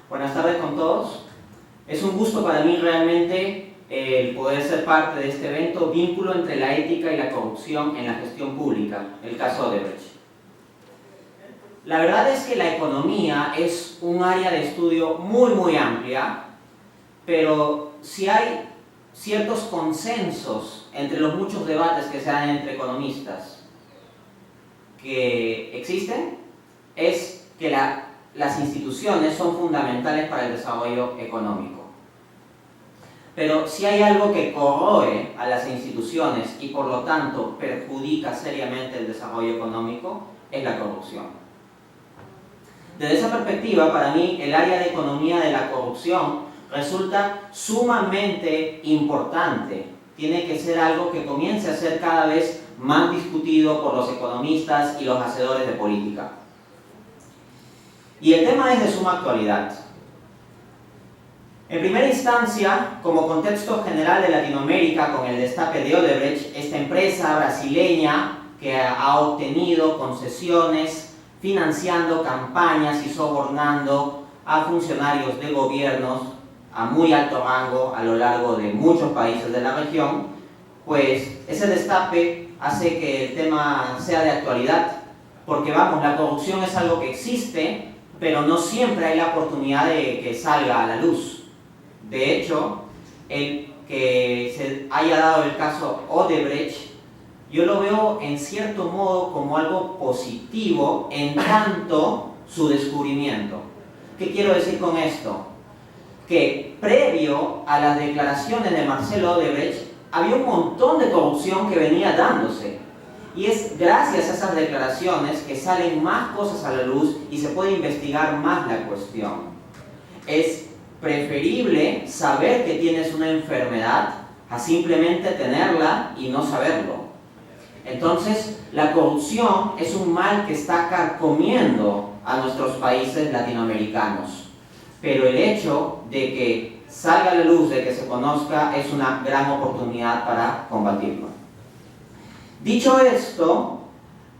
Buenas tardes con todos. Es un gusto para mí realmente el poder ser parte de este evento, vínculo entre la ética y la corrupción en la gestión pública, el caso Odebrecht. La verdad es que la economía es un área de estudio muy amplia, pero si hay ciertos consensos entre los muchos debates que se dan entre economistas que existen, es que las instituciones son fundamentales para el desarrollo económico. Pero si hay algo que corroe a las instituciones y por lo tanto perjudica seriamente el desarrollo económico, es la corrupción. Desde esa perspectiva, para mí, el área de economía de la corrupción resulta sumamente importante. Tiene que ser algo que comience a ser cada vez más discutido por los economistas y los hacedores de política. Y el tema es de suma actualidad. En primera instancia, como contexto general de Latinoamérica, con el destape de Odebrecht, esta empresa brasileña que ha obtenido concesiones financiando campañas y sobornando a funcionarios de gobiernos a muy alto rango a lo largo de muchos países de la región, pues ese destape hace que el tema sea de actualidad, porque vamos, la corrupción es algo que existe, pero no siempre hay la oportunidad de que salga a la luz. De hecho, el que se haya dado el caso Odebrecht, yo lo veo en cierto modo como algo positivo en tanto su descubrimiento. ¿Qué quiero decir con esto? Que previo a las declaraciones de Marcelo Odebrecht había un montón de corrupción que venía dándose. Y es gracias a esas declaraciones que salen más cosas a la luz y se puede investigar más la cuestión. Es preferible saber que tienes una enfermedad a simplemente tenerla y no saberlo. Entonces, la corrupción es un mal que está carcomiendo a nuestros países latinoamericanos. Pero el hecho de que salga a la luz, de que se conozca, es una gran oportunidad para combatirlo. Dicho esto,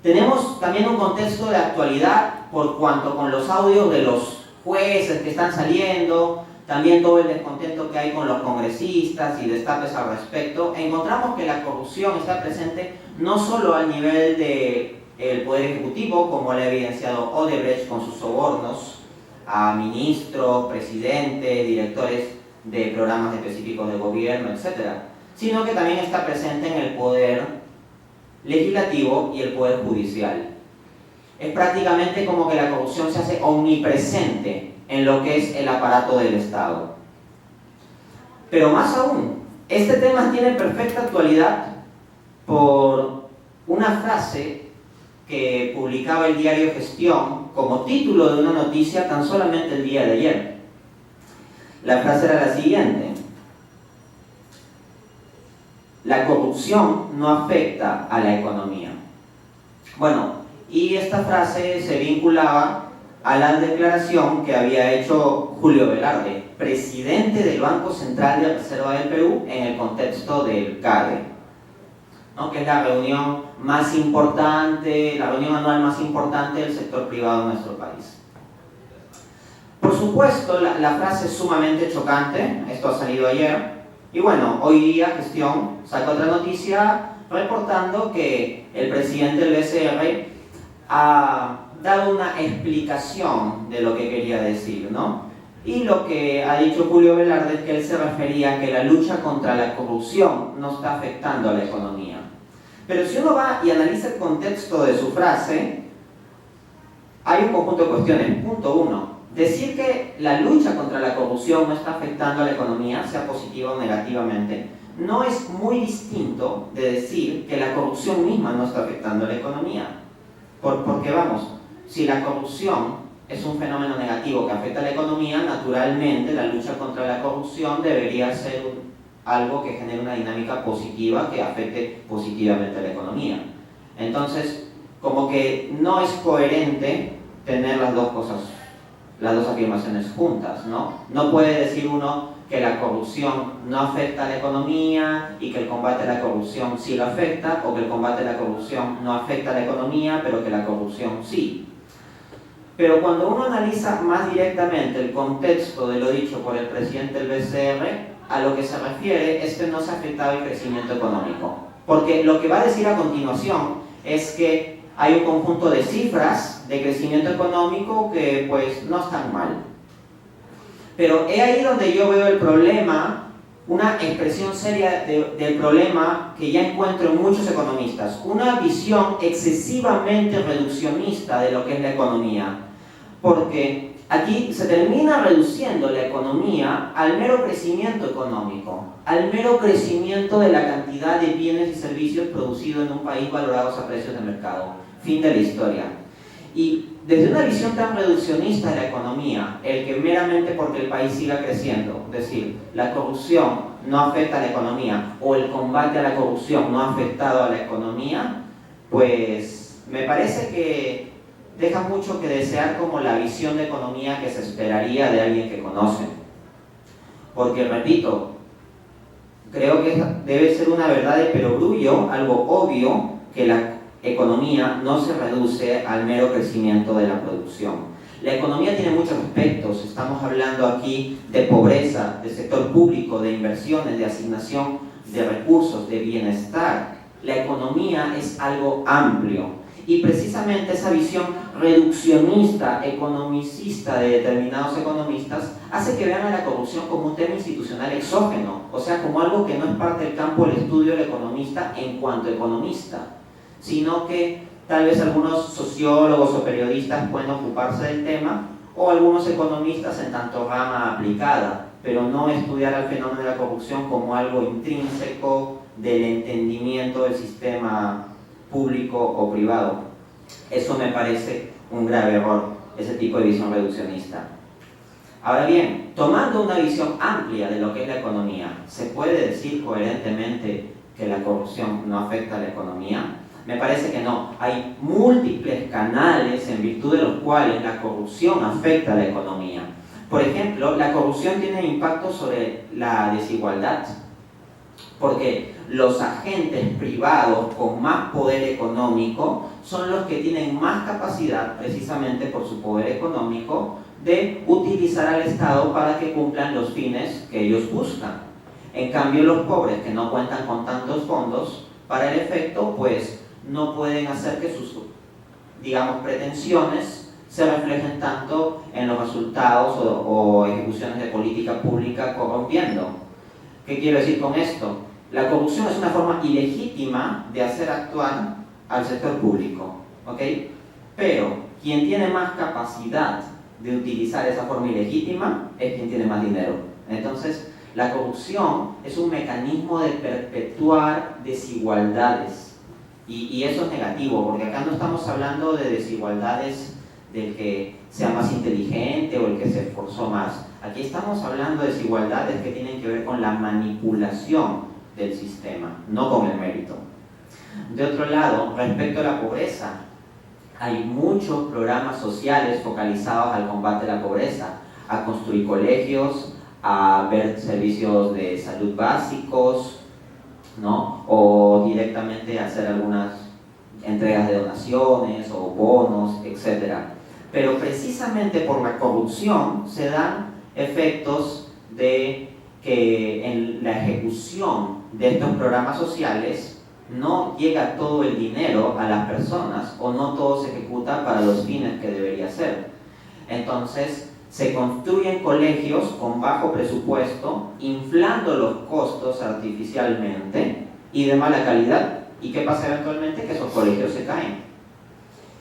tenemos también un contexto de actualidad por cuanto con los audios de los jueces que están saliendo, también todo el descontento que hay con los congresistas y destapes al respecto, encontramos que la corrupción está presente no solo al nivel del Poder Ejecutivo, como lo ha evidenciado Odebrecht con sus sobornos a ministros, presidentes, directores de programas específicos de gobierno, etc., sino que también está presente en el Poder Legislativo y el Poder Judicial. Es prácticamente como que la corrupción se hace omnipresente en lo que es el aparato del Estado. Pero más aún, este tema tiene perfecta actualidad por una frase que publicaba el diario Gestión como título de una noticia tan solamente el día de ayer. La frase era la siguiente: la corrupción no afecta a la economía. Bueno, y esta frase se vinculaba a la declaración que había hecho Julio Velarde, presidente del Banco Central de Reserva del Perú, en el contexto del CADE, ¿no? Que es la reunión más importante, la reunión anual más importante del sector privado en nuestro país. Por supuesto, la frase es sumamente chocante, esto ha salido ayer, y bueno, hoy día Gestión saca otra noticia reportando que el presidente del BCR ha dado una explicación de lo que quería decir, ¿no? Y lo que ha dicho Julio Velarde es que él se refería a que la lucha contra la corrupción no está afectando a la economía. Pero si uno va y analiza el contexto de su frase, hay un conjunto de cuestiones. Punto 1. Decir que la lucha contra la corrupción no está afectando a la economía, sea positiva o negativamente, no es muy distinto de decir que la corrupción misma no está afectando a la economía. Porque vamos, si la corrupción es un fenómeno negativo que afecta a la economía, naturalmente la lucha contra la corrupción debería ser algo que genere una dinámica positiva que afecte positivamente a la economía. Entonces, como que no es coherente tener las dos cosas, las dos afirmaciones juntas, ¿no? No puede decir uno que la corrupción no afecta a la economía y que el combate a la corrupción sí lo afecta, o que el combate a la corrupción no afecta a la economía, pero que la corrupción sí. Pero cuando uno analiza más directamente el contexto de lo dicho por el presidente del BCR, a lo que se refiere es que no se ha afectado el crecimiento económico. Porque lo que va a decir a continuación es que hay un conjunto de cifras de crecimiento económico que pues no están mal. Pero es ahí donde yo veo el problema, una expresión seria del problema que ya encuentro en muchos economistas, una visión excesivamente reduccionista de lo que es la economía. Porque aquí se termina reduciendo la economía al mero crecimiento económico, al mero crecimiento de la cantidad de bienes y servicios producidos en un país valorados a precios de mercado. Fin de la historia. Y desde una visión tan reduccionista de la economía, el que meramente porque el país siga creciendo, es decir, la corrupción no afecta a la economía o el combate a la corrupción no ha afectado a la economía, pues me parece que deja mucho que desear como la visión de economía que se esperaría de alguien que conoce. Porque, repito, creo que debe ser una verdad de perogrullo, algo obvio, que la economía no se reduce al mero crecimiento de la producción. La economía tiene muchos aspectos, estamos hablando aquí de pobreza, de sector público, de inversiones, de asignación de recursos, de bienestar. La economía es algo amplio. Y precisamente esa visión reduccionista, economicista de determinados economistas hace que vean a la corrupción como un tema institucional exógeno, o sea, como algo que no es parte del campo del estudio del economista en cuanto economista, sino que tal vez algunos sociólogos o periodistas pueden ocuparse del tema, o algunos economistas en tanto rama aplicada, pero no estudiar el fenómeno de la corrupción como algo intrínseco del entendimiento del sistema público o privado. Eso me parece un grave error, ese tipo de visión reduccionista. Ahora bien, tomando una visión amplia de lo que es la economía, ¿se puede decir coherentemente que la corrupción no afecta a la economía? Me parece que no. Hay múltiples canales en virtud de los cuales la corrupción afecta a la economía. Por ejemplo, la corrupción tiene impacto sobre la desigualdad, porque los agentes privados con más poder económico son los que tienen más capacidad, precisamente por su poder económico, de utilizar al Estado para que cumplan los fines que ellos buscan. En cambio, los pobres que no cuentan con tantos fondos para el efecto, pues no pueden hacer que sus, digamos, pretensiones se reflejen tanto en los resultados o ejecuciones de política pública corrompiendo. ¿Qué quiero decir con esto? La corrupción es una forma ilegítima de hacer actuar al sector público, ¿ok? Pero quien tiene más capacidad de utilizar esa forma ilegítima es quien tiene más dinero. Entonces, la corrupción es un mecanismo de perpetuar desigualdades. Y eso es negativo, porque acá no estamos hablando de desigualdades del que sea más inteligente o el que se esforzó más. Aquí estamos hablando de desigualdades que tienen que ver con la manipulación del sistema, no con el mérito. De otro lado, respecto a la pobreza, hay muchos programas sociales focalizados al combate de la pobreza, a construir colegios, a ver servicios de salud básicos, ¿no? O directamente hacer algunas entregas de donaciones o bonos, etc. Pero precisamente por la corrupción se dan efectos de que en la ejecución de estos programas sociales no llega todo el dinero a las personas o no todo se ejecuta para los fines que debería ser. Entonces se construyen colegios con bajo presupuesto, inflando los costos artificialmente y de mala calidad. ¿Y qué pasa eventualmente? Que esos colegios se caen.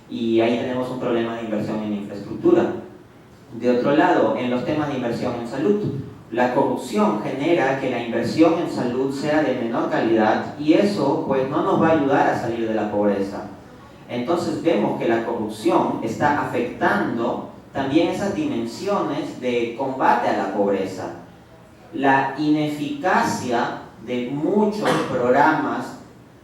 Y ahí tenemos un problema de inversión en infraestructura. De otro lado, en los temas de inversión en salud, la corrupción genera que la inversión en salud sea de menor calidad y eso pues no nos va a ayudar a salir de la pobreza. Entonces vemos que la corrupción está afectando también esas dimensiones de combate a la pobreza. La ineficacia de muchos programas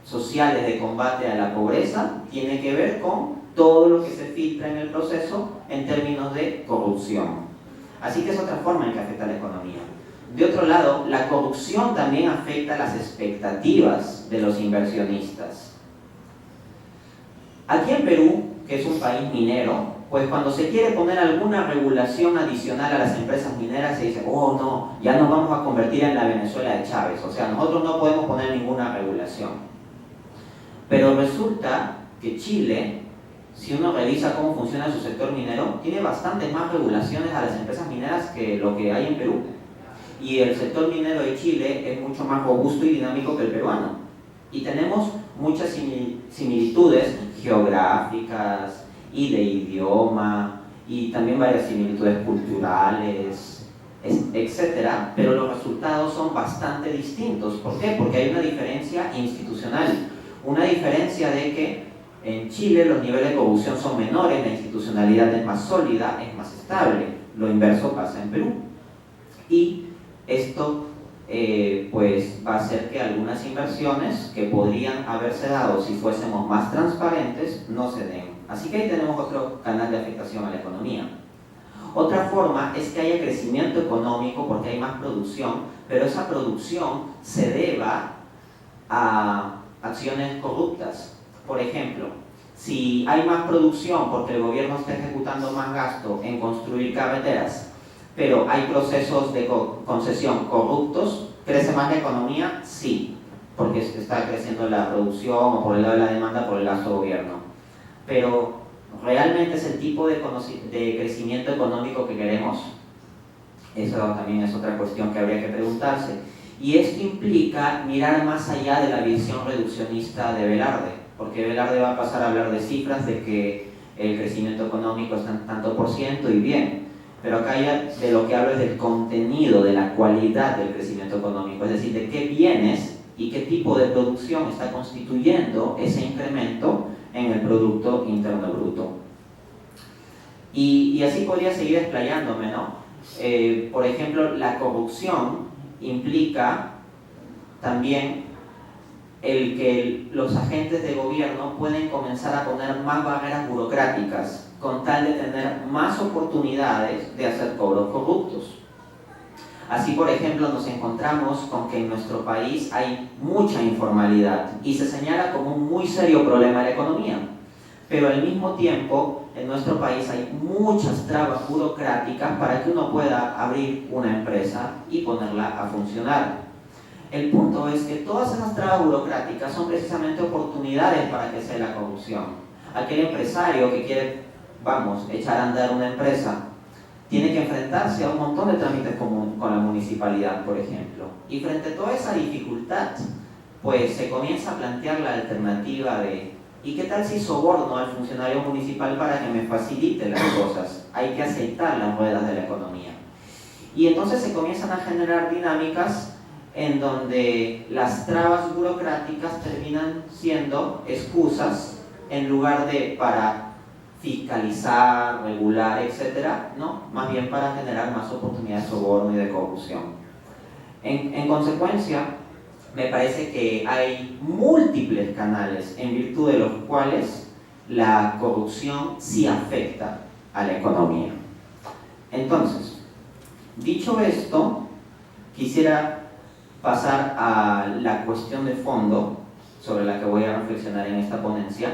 sociales de combate a la pobreza tiene que ver con todo lo que se filtra en el proceso en términos de corrupción. Así que es otra forma en que afecta a la economía. De otro lado, la corrupción también afecta las expectativas de los inversionistas. Aquí en Perú, que es un país minero, pues cuando se quiere poner alguna regulación adicional a las empresas mineras se dice, oh no, ya nos vamos a convertir en la Venezuela de Chávez, o sea, nosotros no podemos poner ninguna regulación. Pero resulta que Chile, si uno revisa cómo funciona su sector minero, tiene bastantes más regulaciones a las empresas mineras que lo que hay en Perú. Y el sector minero de Chile es mucho más robusto y dinámico que el peruano. Y tenemos muchas similitudes geográficas y de idioma, y también varias similitudes culturales, etcétera, pero los resultados son bastante distintos. ¿Por qué? Porque hay una diferencia institucional, una diferencia de que en Chile los niveles de corrupción son menores, la institucionalidad es más sólida, es más estable. Lo inverso pasa en Perú. Y esto pues va a hacer que algunas inversiones que podrían haberse dado si fuésemos más transparentes no se den. Así que ahí tenemos otro canal de afectación a la economía. Otra forma es que haya crecimiento económico porque hay más producción, pero esa producción se deba a acciones corruptas. Por ejemplo, si hay más producción porque el gobierno está ejecutando más gasto en construir carreteras, pero hay procesos de concesión corruptos, ¿crece más la economía? Sí, porque está creciendo la producción o por el lado de la demanda por el gasto del gobierno. Pero ¿realmente es el tipo de crecimiento económico que queremos? Eso también es otra cuestión que habría que preguntarse. Y esto implica mirar más allá de la visión reduccionista de Velarde, porque Velarde va a pasar a hablar de cifras de que el crecimiento económico está en tanto por ciento y bien. Pero acá ya de lo que hablo es del contenido, de la cualidad del crecimiento económico, es decir, de qué bienes y qué tipo de producción está constituyendo ese incremento en el Producto Interno Bruto. Y así podría seguir explayándome, ¿no? Por ejemplo, la corrupción implica también el que los agentes de gobierno pueden comenzar a poner más barreras burocráticas con tal de tener más oportunidades de hacer cobros corruptos. Así, por ejemplo, nos encontramos con que en nuestro país hay mucha informalidad y se señala como un muy serio problema de la economía. Pero al mismo tiempo, en nuestro país hay muchas trabas burocráticas para que uno pueda abrir una empresa y ponerla a funcionar. El punto es que todas esas trabas burocráticas son precisamente oportunidades para que sea la corrupción. Aquel empresario que quiere, echar a andar una empresa, tiene que enfrentarse a un montón de trámites con la municipalidad, por ejemplo. Y frente a toda esa dificultad, pues se comienza a plantear la alternativa de ¿y qué tal si soborno al funcionario municipal para que me facilite las cosas? Hay que aceitar las ruedas de la economía. Y entonces se comienzan a generar dinámicas en donde las trabas burocráticas terminan siendo excusas en lugar de para fiscalizar, regular, etcétera, ¿no? Más bien para generar más oportunidades de soborno y de corrupción. En consecuencia, me parece que hay múltiples canales en virtud de los cuales la corrupción sí afecta a la economía. Entonces, dicho esto, quisiera pasar a la cuestión de fondo sobre la que voy a reflexionar en esta ponencia,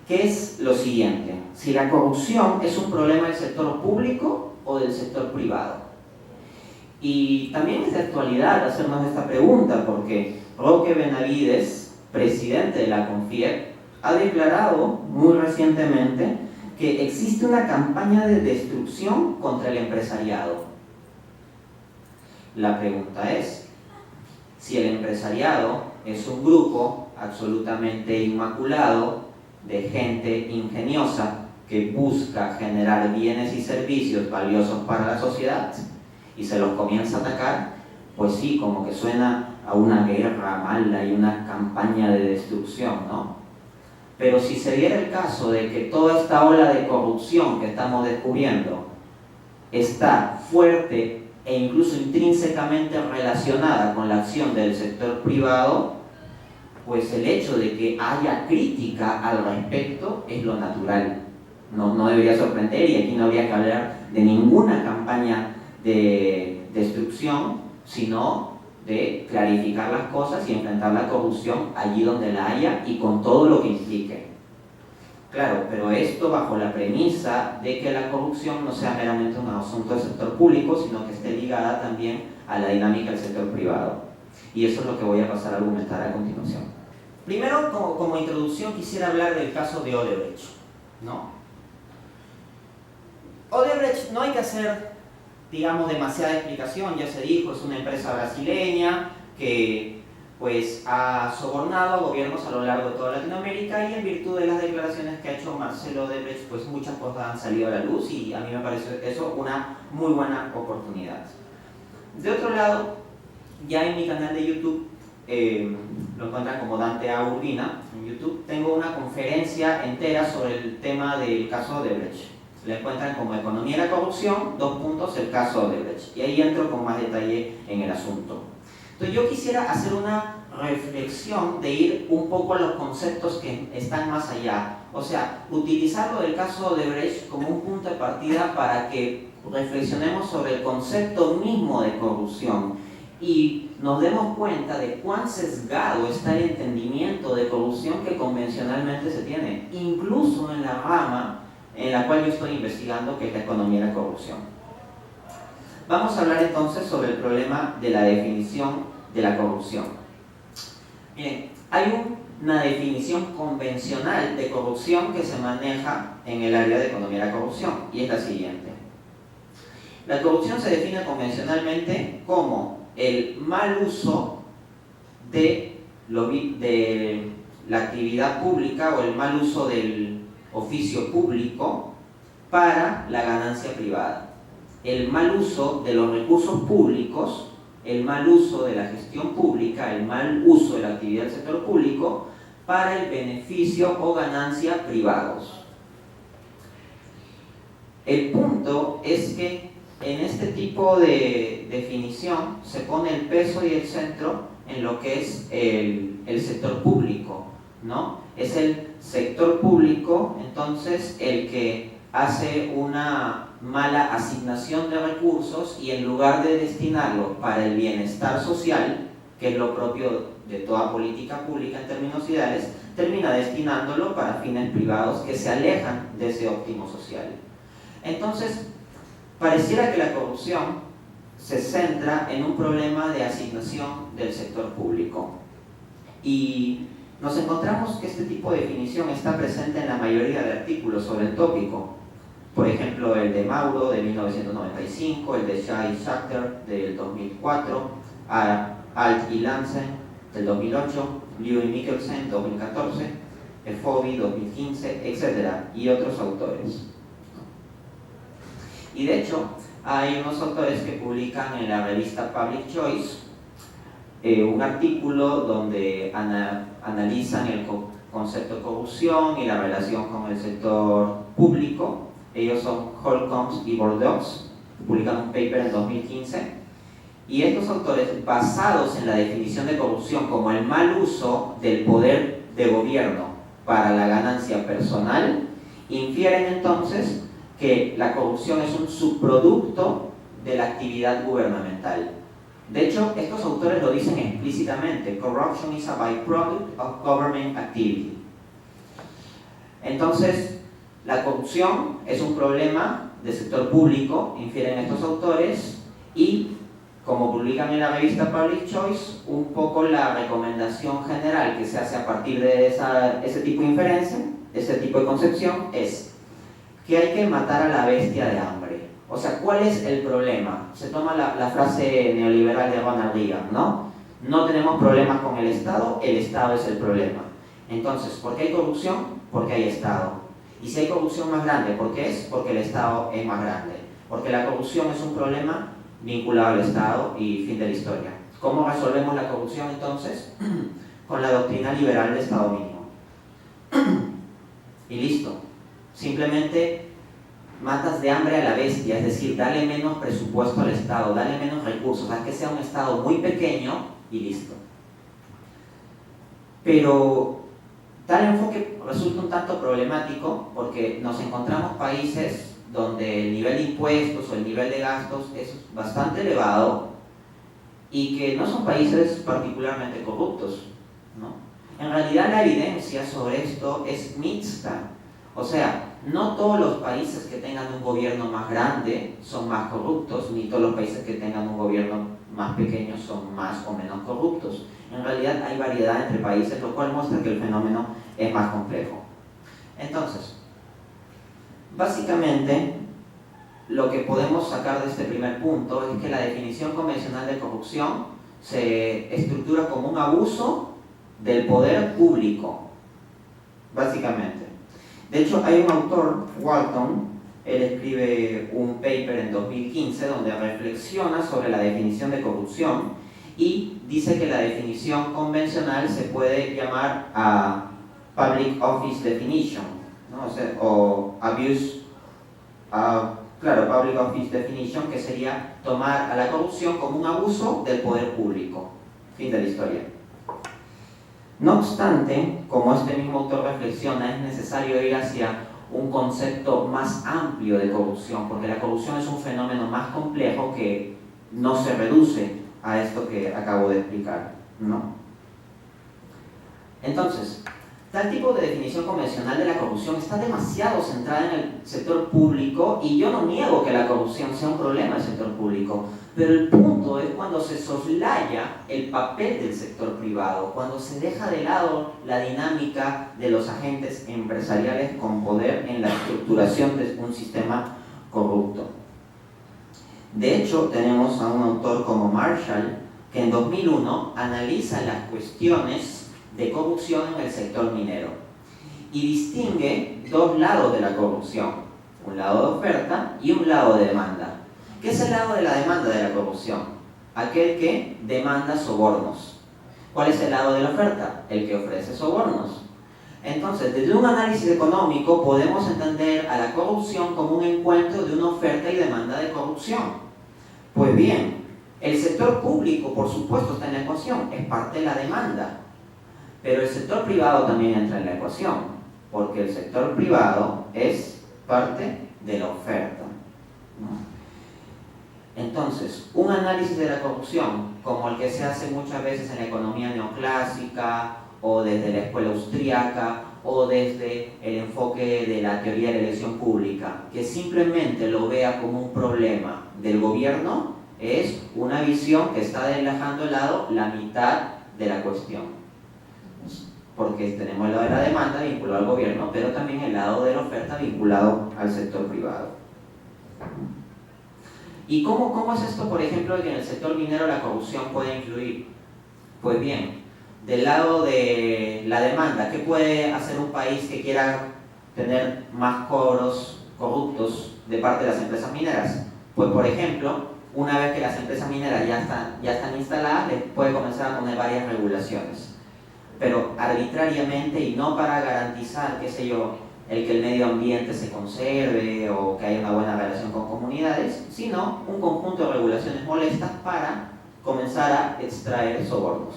que es lo siguiente: si la corrupción es un problema del sector público o del sector privado. Y también es de actualidad hacernos esta pregunta, porque Roque Benavides, presidente de la CONFIEP, ha declarado muy recientemente que existe una campaña de destrucción contra el empresariado. La pregunta es, si el empresariado es un grupo absolutamente inmaculado de gente ingeniosa que busca generar bienes y servicios valiosos para la sociedad y se los comienza a atacar, pues sí, como que suena a una guerra mala y una campaña de destrucción, ¿no? Pero si se diera el caso de que toda esta ola de corrupción que estamos descubriendo está fuerte e incluso intrínsecamente relacionada con la acción del sector privado, pues el hecho de que haya crítica al respecto es lo natural. No debería sorprender, y aquí no habría que hablar de ninguna campaña de destrucción, sino de clarificar las cosas y enfrentar la corrupción allí donde la haya y con todo lo que implique. Claro, pero esto bajo la premisa de que la corrupción no sea meramente un asunto del sector público, sino que esté ligada también a la dinámica del sector privado. Y eso es lo que voy a pasar a argumentar a continuación. Primero, como introducción, quisiera hablar del caso de Odebrecht, ¿no? Odebrecht no hay que hacer, digamos, demasiada explicación, ya se dijo, es una empresa brasileña que pues ha sobornado a gobiernos a lo largo de toda Latinoamérica, y en virtud de las declaraciones que ha hecho Marcelo Odebrecht, pues muchas cosas han salido a la luz, y a mí me parece eso una muy buena oportunidad. De otro lado, ya en mi canal de YouTube, lo encuentran como Dante A. Urbina en YouTube, tengo una conferencia entera sobre el tema del caso Odebrecht. La encuentran como Economía y la corrupción, el caso Odebrecht, y ahí entro con más detalle en el asunto. Entonces yo quisiera hacer una reflexión de ir un poco a los conceptos que están más allá, o sea, utilizarlo del caso Odebrecht como un punto de partida para que reflexionemos sobre el concepto mismo de corrupción y nos demos cuenta de cuán sesgado está el entendimiento de corrupción que convencionalmente se tiene, incluso en la rama en la cual yo estoy investigando, que es la economía de la corrupción. Vamos a hablar entonces sobre el problema de la definición de la corrupción. Miren, hay una definición convencional de corrupción que se maneja en el área de economía de la corrupción, y es la siguiente. La corrupción se define convencionalmente como el mal uso de la actividad pública o el mal uso del oficio público para la ganancia privada. El mal uso de los recursos públicos, el mal uso de la gestión pública, el mal uso de la actividad del sector público para el beneficio o ganancia privados. El punto es que en este tipo de definición se pone el peso y el centro en lo que es el sector público, ¿no? Es el sector público, entonces, el que hace una mala asignación de recursos y en lugar de destinarlo para el bienestar social, que es lo propio de toda política pública en términos ideales, termina destinándolo para fines privados que se alejan de ese óptimo social. Entonces, pareciera que la corrupción se centra en un problema de asignación del sector público. Y nos encontramos que este tipo de definición está presente en la mayoría de artículos sobre el tópico. Por ejemplo, el de Mauro de 1995, el de Shah y Schachter del 2004, Alt y Lansen del 2008, Liu y Mikkelsen 2014, Efovi 2015, etc. y otros autores. Y de hecho, hay unos autores que publican en la revista Public Choice un artículo donde analizan el concepto de corrupción y la relación con el sector público. Ellos son Holcombs y Bordeaux, publican un paper en 2015. Y estos autores, basados en la definición de corrupción como el mal uso del poder de gobierno para la ganancia personal, infieren entonces que la corrupción es un subproducto de la actividad gubernamental. De hecho, estos autores lo dicen explícitamente: corruption is a byproduct of government activity. Entonces, la corrupción es un problema del sector público, infieren estos autores, y como publican en la revista Public Choice, un poco la recomendación general que se hace a partir de ese tipo de inferencia, ese tipo de concepción, es que hay que matar a la bestia de hambre. O sea, ¿cuál es el problema? Se toma la frase neoliberal de Ronald Reagan, ¿no? No tenemos problemas con el Estado es el problema. Entonces, ¿por qué hay corrupción? Porque hay Estado. Y si hay corrupción más grande, ¿por qué es? Porque el Estado es más grande. Porque la corrupción es un problema vinculado al Estado y fin de la historia. ¿Cómo resolvemos la corrupción entonces? Con la doctrina liberal de Estado mínimo. Y listo. Simplemente matas de hambre a la bestia, es decir, dale menos presupuesto al Estado, dale menos recursos, haz que sea un Estado muy pequeño y listo. Pero tal enfoque resulta un tanto problemático porque nos encontramos países donde el nivel de impuestos o el nivel de gastos es bastante elevado y que no son países particularmente corruptos, ¿no? En realidad la evidencia sobre esto es mixta. O sea, no todos los países que tengan un gobierno más grande son más corruptos, ni todos los países que tengan un gobierno más pequeño son más o menos corruptos. En realidad hay variedad entre países, lo cual muestra que el fenómeno es más complejo. Entonces, básicamente, lo que podemos sacar de este primer punto es que la definición convencional de corrupción se estructura como un abuso del poder público, básicamente. De hecho, hay un autor, Walton, él escribe un paper en 2015 donde reflexiona sobre la definición de corrupción y dice que la definición convencional se puede llamar a Public Office Definition, ¿no? O abuse, claro, Public Office Definition, que sería tomar a la corrupción como un abuso del poder público. Fin de la historia. No obstante, como este mismo autor reflexiona, es necesario ir hacia un concepto más amplio de corrupción, porque la corrupción es un fenómeno más complejo que no se reduce a esto que acabo de explicar, ¿no? Entonces, tal tipo de definición convencional de la corrupción está demasiado centrada en el sector público, y yo no niego que la corrupción sea un problema del sector público, pero el punto es cuando se soslaya el papel del sector privado, cuando se deja de lado la dinámica de los agentes empresariales con poder en la estructuración de un sistema corrupto. De hecho, tenemos a un autor como Marshall, que en 2001 analiza las cuestiones de corrupción en el sector minero y distingue dos lados de la corrupción, un lado de oferta y un lado de demanda. ¿Qué es el lado de la demanda de la corrupción? Aquel que demanda sobornos. ¿Cuál es el lado de la oferta? El que ofrece sobornos. Entonces, desde un análisis económico podemos entender a la corrupción como un encuentro de una oferta y demanda de corrupción. Pues bien, el sector público, por supuesto, está en la ecuación, es parte de la demanda. Pero el sector privado también entra en la ecuación, porque el sector privado es parte de la oferta, ¿no? Entonces, un análisis de la corrupción, como el que se hace muchas veces en la economía neoclásica, o desde la escuela austríaca, o desde el enfoque de la teoría de la elección pública, que simplemente lo vea como un problema del gobierno, es una visión que está dejando de lado la mitad de la cuestión. Porque tenemos el lado de la demanda vinculado al gobierno, pero también el lado de la oferta vinculado al sector privado. ¿Y cómo es esto, por ejemplo, de que en el sector minero la corrupción puede influir? Pues bien, del lado de la demanda, ¿qué puede hacer un país que quiera tener más cobros corruptos de parte de las empresas mineras? Pues, por ejemplo, una vez que las empresas mineras ya están instaladas, les puede comenzar a poner varias regulaciones. Pero arbitrariamente y no para garantizar, qué sé yo, el que el medio ambiente se conserve o que haya una buena relación con comunidades, sino un conjunto de regulaciones molestas para comenzar a extraer sobornos.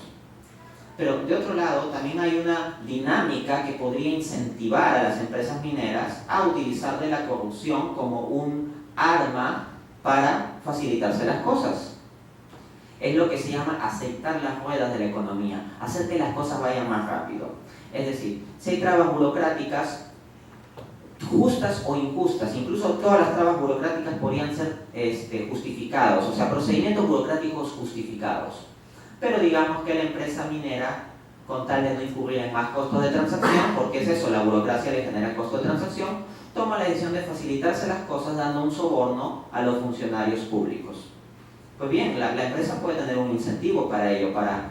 Pero de otro lado, también hay una dinámica que podría incentivar a las empresas mineras a utilizar de la corrupción como un arma para facilitarse las cosas. Es lo que se llama aceitar las ruedas de la economía, hacer que las cosas vayan más rápido. Es decir, si hay trabas burocráticas, justas o injustas, incluso todas las trabas burocráticas podrían ser justificados, o sea, procedimientos burocráticos justificados. Pero digamos que la empresa minera, con tal de no incurrir en más costos de transacción, porque es eso, la burocracia le genera costo de transacción, toma la decisión de facilitarse las cosas dando un soborno a los funcionarios públicos. Pues bien, la empresa puede tener un incentivo para ello, para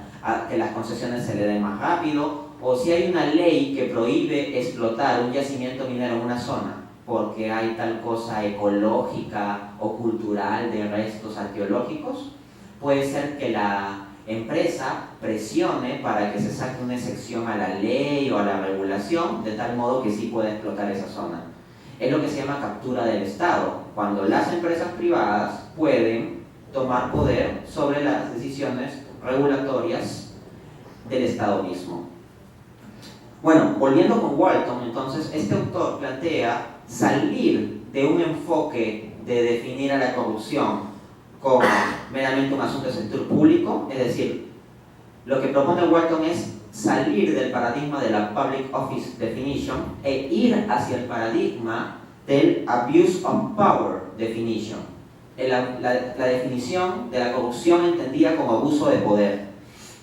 que las concesiones se le den más rápido, o si hay una ley que prohíbe explotar un yacimiento minero en una zona porque hay tal cosa ecológica o cultural de restos arqueológicos, puede ser que la empresa presione para que se saque una excepción a la ley o a la regulación, de tal modo que sí pueda explotar esa zona. Es lo que se llama captura del Estado, cuando las empresas privadas pueden tomar poder sobre las decisiones regulatorias del Estado mismo. Bueno, volviendo con Walton, entonces, este autor plantea salir de un enfoque de definir a la corrupción como meramente un asunto del sector público, es decir, lo que propone Walton es salir del paradigma de la Public Office Definition e ir hacia el paradigma del Abuse of Power Definition. La definición de la corrupción entendida como abuso de poder.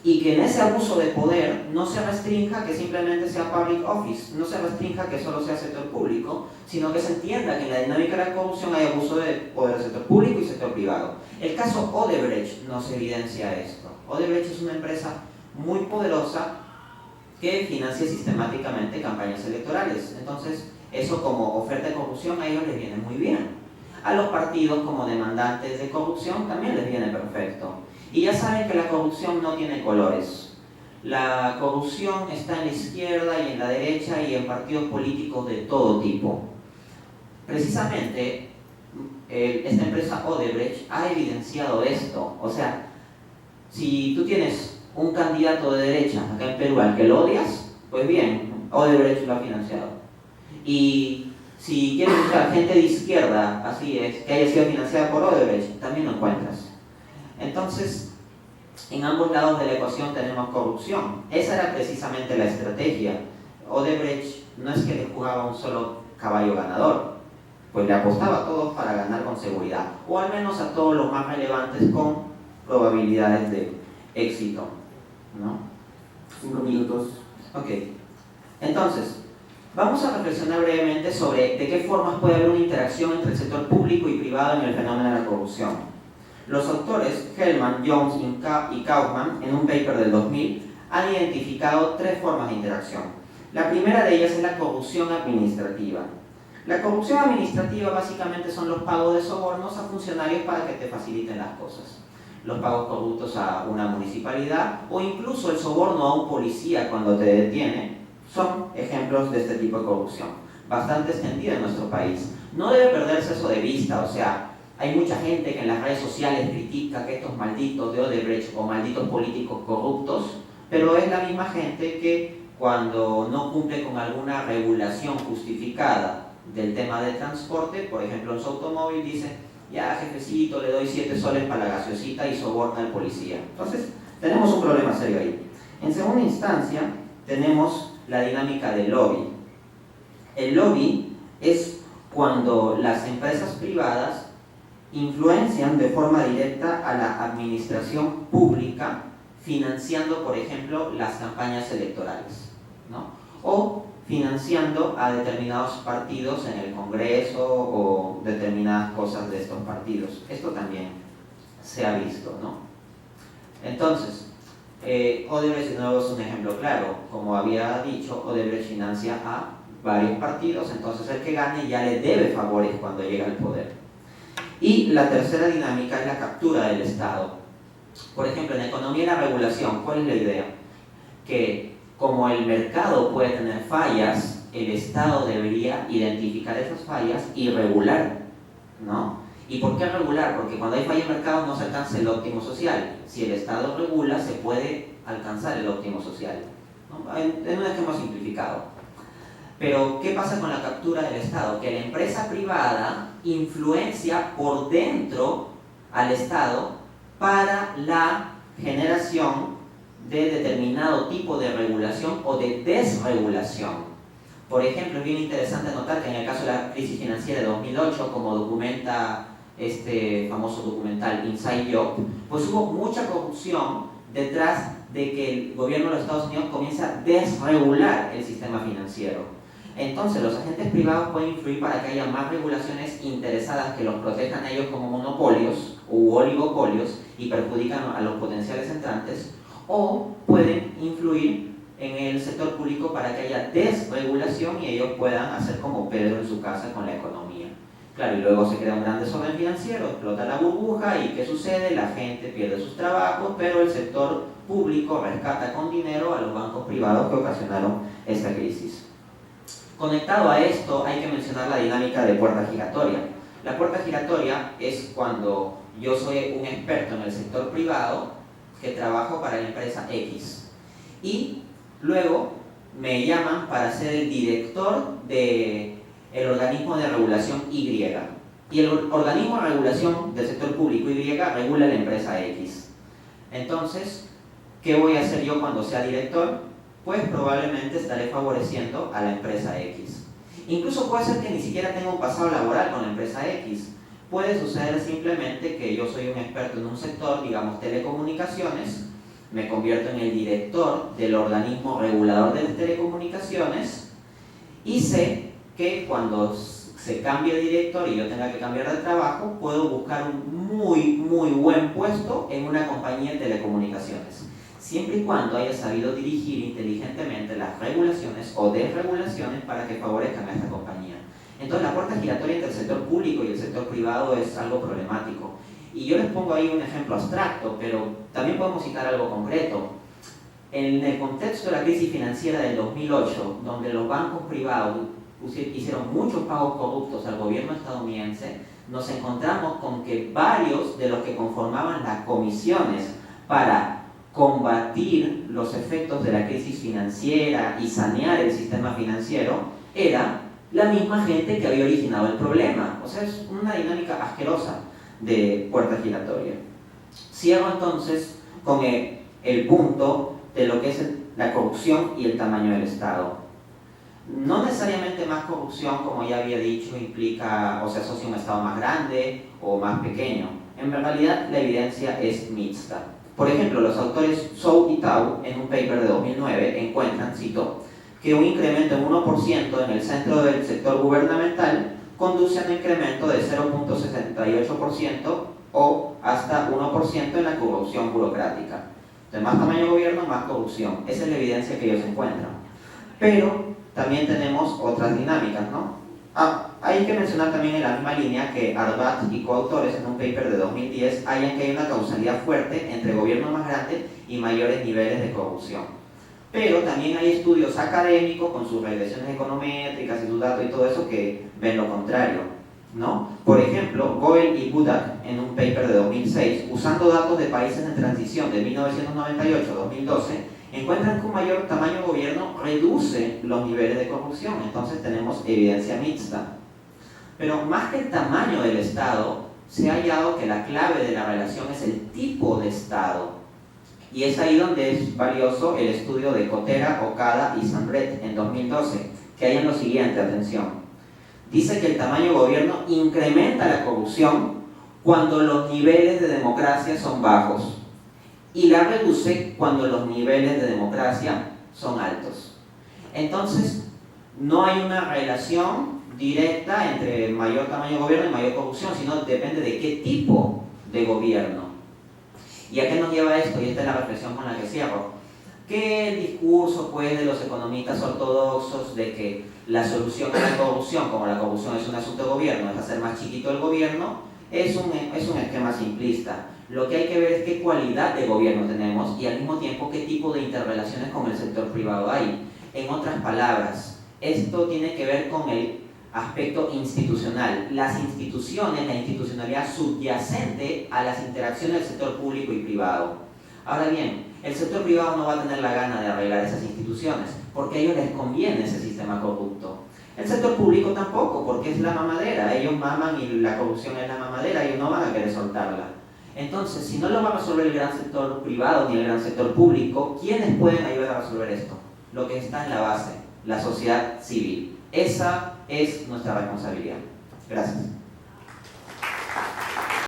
Y que en ese abuso de poder no se restrinja que simplemente sea public office, no se restrinja que solo sea sector público, sino que se entienda que en la dinámica de la corrupción hay abuso de poder del sector público y sector privado. El caso Odebrecht nos evidencia esto. Odebrecht es una empresa muy poderosa que financia sistemáticamente campañas electorales. Entonces, eso como oferta de corrupción a ellos les viene muy bien. A los partidos como demandantes de corrupción también les viene perfecto. Y ya saben que la corrupción no tiene colores. La corrupción está en la izquierda y en la derecha y en partidos políticos de todo tipo. Precisamente, esta empresa Odebrecht ha evidenciado esto. O sea, si tú tienes un candidato de derecha acá en Perú al que lo odias, pues bien, Odebrecht lo ha financiado. Y si quieres buscar gente de izquierda, así es, que haya sido financiada por Odebrecht, también lo encuentras. Entonces, en ambos lados de la ecuación tenemos corrupción. Esa era precisamente la estrategia. Odebrecht no es que le jugaba un solo caballo ganador, pues le apostaba a todos para ganar con seguridad, o al menos a todos los más relevantes con probabilidades de éxito, ¿no? 5 minutos. Ok. Entonces, vamos a reflexionar brevemente sobre de qué formas puede haber una interacción entre el sector público y privado en el fenómeno de la corrupción. Los autores Hellman, Jones y Kaufman, en un paper del 2000, han identificado 3 formas de interacción. La primera de ellas es la corrupción administrativa. La corrupción administrativa básicamente son los pagos de sobornos a funcionarios para que te faciliten las cosas. Los pagos corruptos a una municipalidad o incluso el soborno a un policía cuando te detiene son ejemplos de este tipo de corrupción, bastante extendida en nuestro país. No debe perderse eso de vista, o sea, hay mucha gente que en las redes sociales critica que estos malditos de Odebrecht o malditos políticos corruptos, pero es la misma gente que cuando no cumple con alguna regulación justificada del tema del transporte, por ejemplo en su automóvil dice, ya jefecito, le doy 7 soles para la gaseosita y soborna al policía. Entonces, tenemos un problema serio ahí. En segunda instancia, tenemos la dinámica del lobby. El lobby es cuando las empresas privadas influencian de forma directa a la administración pública financiando, por ejemplo, las campañas electorales, ¿no? O financiando a determinados partidos en el Congreso o determinadas cosas de estos partidos. Esto también se ha visto, ¿no? Entonces, Odebrecht de nuevo es un ejemplo claro. Como había dicho, Odebrecht financia a varios partidos, entonces el que gane ya le debe favores cuando llega al poder. Y la tercera dinámica es la captura del Estado. Por ejemplo, en economía y la regulación, ¿cuál es la idea? Que como el mercado puede tener fallas, el Estado debería identificar esas fallas y regular, ¿no? ¿Y por qué regular? Porque cuando hay falla en mercado no se alcanza el óptimo social. Si el Estado regula, se puede alcanzar el óptimo social, ¿no? En un esquema simplificado. Pero, ¿qué pasa con la captura del Estado? Que la empresa privada influencia por dentro al Estado para la generación de determinado tipo de regulación o de desregulación. Por ejemplo, es bien interesante notar que en el caso de la crisis financiera de 2008, como documenta este famoso documental Inside Job, pues hubo mucha corrupción detrás de que el gobierno de los Estados Unidos comienza a desregular el sistema financiero. Entonces, los agentes privados pueden influir para que haya más regulaciones interesadas que los protejan a ellos como monopolios u oligopolios y perjudican a los potenciales entrantes, o pueden influir en el sector público para que haya desregulación y ellos puedan hacer como Pedro en su casa con la economía. Claro, y luego se crea un gran desorden financiero, explota la burbuja y ¿qué sucede? La gente pierde sus trabajos, pero el sector público rescata con dinero a los bancos privados que ocasionaron esta crisis. Conectado a esto, hay que mencionar la dinámica de puerta giratoria. La puerta giratoria es cuando yo soy un experto en el sector privado que trabajo para la empresa X y luego me llaman para ser el director del organismo de regulación Y. Y el organismo de regulación del sector público Y regula la empresa X. Entonces, ¿qué voy a hacer yo cuando sea director? pues probablemente estaré favoreciendo a la empresa X. Incluso puede ser que ni siquiera tenga un pasado laboral con la empresa X. Puede suceder simplemente que yo soy un experto en un sector, digamos telecomunicaciones, me convierto en el director del organismo regulador de telecomunicaciones y sé que cuando se cambie de director y yo tenga que cambiar de trabajo, puedo buscar un muy buen puesto en una compañía de telecomunicaciones, siempre y cuando haya sabido dirigir inteligentemente las regulaciones o desregulaciones para que favorezcan a esta compañía. Entonces la puerta giratoria entre el sector público y el sector privado es algo problemático. Y yo les pongo ahí un ejemplo abstracto, pero también podemos citar algo concreto. En el contexto de la crisis financiera del 2008, donde los bancos privados hicieron muchos pagos corruptos al gobierno estadounidense, nos encontramos con que varios de los que conformaban las comisiones para combatir los efectos de la crisis financiera y sanear el sistema financiero era la misma gente que había originado el problema. O sea, es una dinámica asquerosa de puerta giratoria. Cierro entonces con el punto de lo que es la corrupción y el tamaño del Estado. No necesariamente más corrupción, como ya había dicho, implica o se asocia a un Estado más grande o más pequeño. En realidad la evidencia es mixta. Por ejemplo, los autores Zhou y Tao, en un paper de 2009, encuentran, cito, que un incremento en 1% en el centro del sector gubernamental conduce a un incremento de 0.68% o hasta 1% en la corrupción burocrática. De más tamaño de gobierno, más corrupción. Esa es la evidencia que ellos encuentran. Pero también tenemos otras dinámicas, ¿no? Hay que mencionar también en la misma línea que Arbat y coautores en un paper de 2010 hallan que hay una causalidad fuerte entre gobiernos más grandes y mayores niveles de corrupción. Pero también hay estudios académicos con sus regresiones econométricas y sus datos y todo eso que ven lo contrario, ¿no? Por ejemplo, Goel y Budak en un paper de 2006, usando datos de países en transición de 1998 a 2012, encuentran que un mayor tamaño de gobierno reduce los niveles de corrupción. Entonces tenemos evidencia mixta. Pero más que el tamaño del Estado, se ha hallado que la clave de la relación es el tipo de Estado. Y es ahí donde es valioso el estudio de Kotera, Okada y Sandret en 2012, que hallan lo siguiente, atención. Dice que el tamaño de gobierno incrementa la corrupción cuando los niveles de democracia son bajos y la reduce cuando los niveles de democracia son altos. Entonces, no hay una relación directa entre mayor tamaño de gobierno y mayor corrupción, sino depende de qué tipo de gobierno. ¿Y a qué nos lleva esto? Y esta es la reflexión con la que cierro. Que el discurso pues, de los economistas ortodoxos de que la solución a la corrupción, como la corrupción es un asunto de gobierno, es hacer más chiquito el gobierno, es un esquema simplista. Lo que hay que ver es qué cualidad de gobierno tenemos y al mismo tiempo qué tipo de interrelaciones con el sector privado hay. En otras palabras, esto tiene que ver con el aspecto institucional. Las instituciones, la institucionalidad subyacente a las interacciones del sector público y privado. Ahora bien, el sector privado no va a tener la gana de arreglar esas instituciones porque a ellos les conviene ese sistema corrupto. El sector público tampoco, porque es la mamadera. Ellos maman y la corrupción es la mamadera, ellos no van a querer soltarla. Entonces, si no lo va a resolver el gran sector privado ni el gran sector público, ¿quiénes pueden ayudar a resolver esto? Lo que está en la base, la sociedad civil. Esa es nuestra responsabilidad. Gracias.